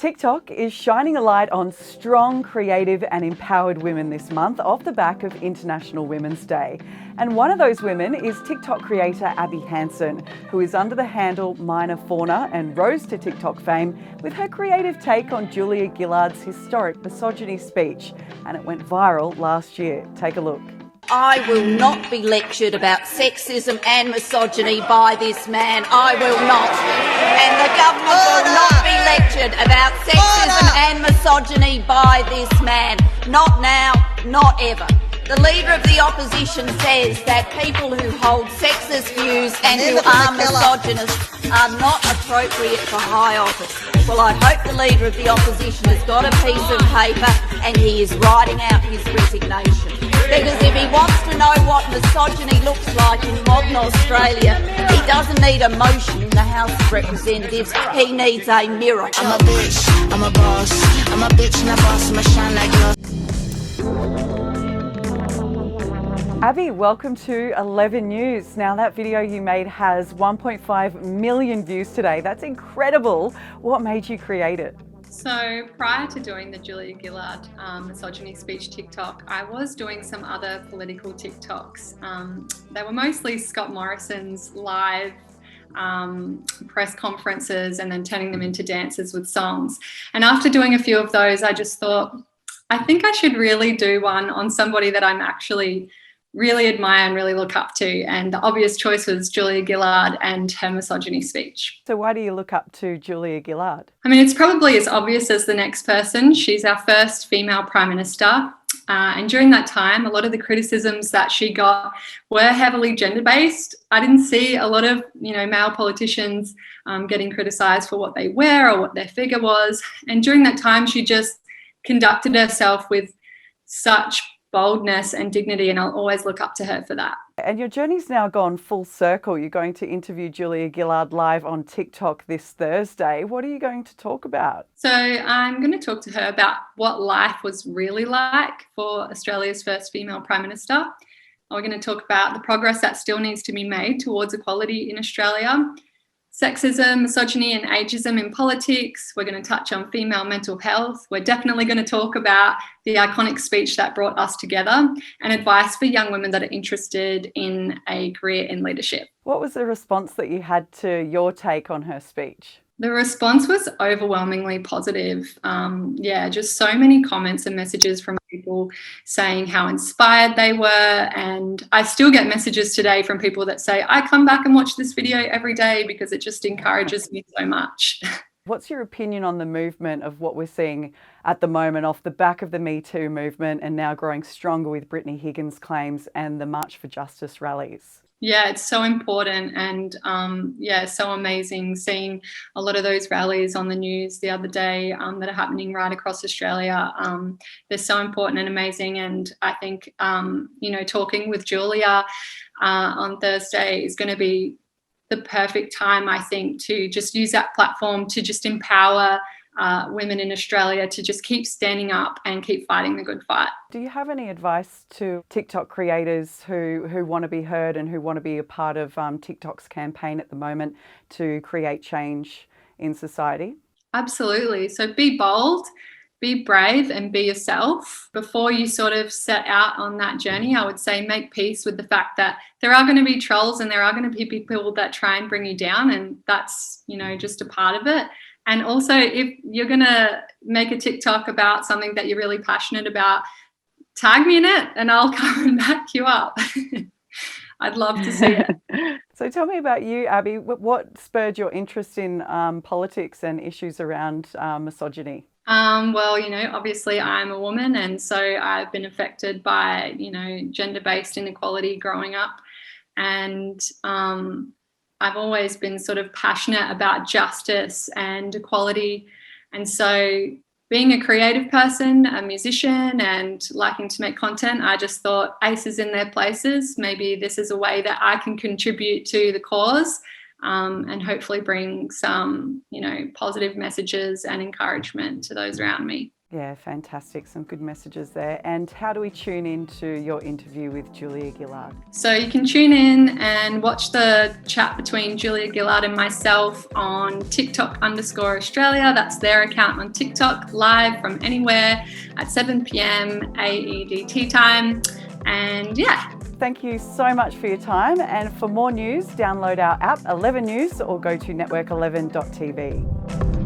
TikTok is shining a light on strong, creative and empowered women this month off the back of International Women's Day. And one of those women is TikTok creator Abbey Hansen, who is under the handle Minor Fauna and rose to TikTok fame with her creative take on Julia Gillard's historic misogyny speech. And it went viral last year. Take a look. I will not be lectured about sexism and misogyny by this man. I will not. And the government will not be lectured about sexism and misogyny by this man. Not now, not ever. The Leader of the Opposition says that people who hold sexist views and who are misogynists are not appropriate for high office. Well, I hope the Leader of the Opposition has got a piece of paper and he is writing out his resignation. Because if he wants to know what misogyny looks like in modern Australia, he doesn't need a motion in the House of Representatives, he needs a mirror. I'm a bitch, I'm a boss, I'm a bitch and a boss, I'm a shine like gloss. Abbey, welcome to 11 News. Now that video you made has 1.5 million views today. That's incredible. What made you create it? So prior to doing the Julia Gillard misogyny speech TikTok, I was doing some other political TikToks. They were mostly Scott Morrison's live press conferences and then turning them into dances with songs. And after doing a few of those, I just thought, I think I should really do one on somebody that I'm actually really admire and really look up to. And the obvious choice was Julia Gillard and her misogyny speech. So why do you look up to Julia Gillard? I mean, it's probably as obvious as the next person. She's our first female Prime Minister. And during that time, a lot of the criticisms that she got were heavily gender-based. I didn't see a lot of, male politicians getting criticised for what they wear or what their figure was. And during that time, she just conducted herself with such boldness and dignity, and I'll always look up to her for that. And your journey's now gone full circle. You're going to interview Julia Gillard live on TikTok this Thursday. What are you going to talk about? So I'm going to talk to her about what life was really like for Australia's first female Prime Minister. We're going to talk about the progress that still needs to be made towards equality in Australia, sexism, misogyny and ageism in politics. We're going to touch on female mental health. We're definitely going to talk about the iconic speech that brought us together and advice for young women that are interested in a career in leadership. What was the response that you had to your take on her speech? The response was overwhelmingly positive. Just so many comments and messages from people saying how inspired they were. And I still get messages today from people that say, I come back and watch this video every day because it just encourages me so much. What's your opinion on the movement of what we're seeing at the moment off the back of the Me Too movement and now growing stronger with Brittany Higgins' claims and the March for Justice rallies? Yeah, it's so important and so amazing seeing a lot of those rallies on the news the other day that are happening right across Australia. They're so important and amazing, and I think talking with Julia on Thursday is going to be the perfect time, I think, to just use that platform to just empower women in Australia to just keep standing up and keep fighting the good fight. Do you have any advice to TikTok creators who want to be heard and who want to be a part of TikTok's campaign at the moment to create change in society? Absolutely. So be bold, be brave and be yourself. Before you sort of set out on that journey, I would say make peace with the fact that there are going to be trolls and there are going to be people that try and bring you down, and that's, just a part of it. And also, if you're going to make a TikTok about something that you're really passionate about, tag me in it and I'll come and back you up. I'd love to see it. So tell me about you, Abbey. What spurred your interest in politics and issues around misogyny? Obviously I'm a woman, and so I've been affected by, gender-based inequality growing up. And I've always been sort of passionate about justice and equality. And so being a creative person, a musician, and liking to make content, I just thought aces in their places. Maybe this is a way that I can contribute to the cause and hopefully bring some, positive messages and encouragement to those around me. Yeah, fantastic. Some good messages there. And how do we tune into your interview with Julia Gillard? So you can tune in and watch the chat between Julia Gillard and myself on TikTok_Australia. That's their account on TikTok, live from anywhere at 7 p.m. AEDT time. And yeah. Thank you so much for your time. And for more news, download our app 11 News or go to network11.tv.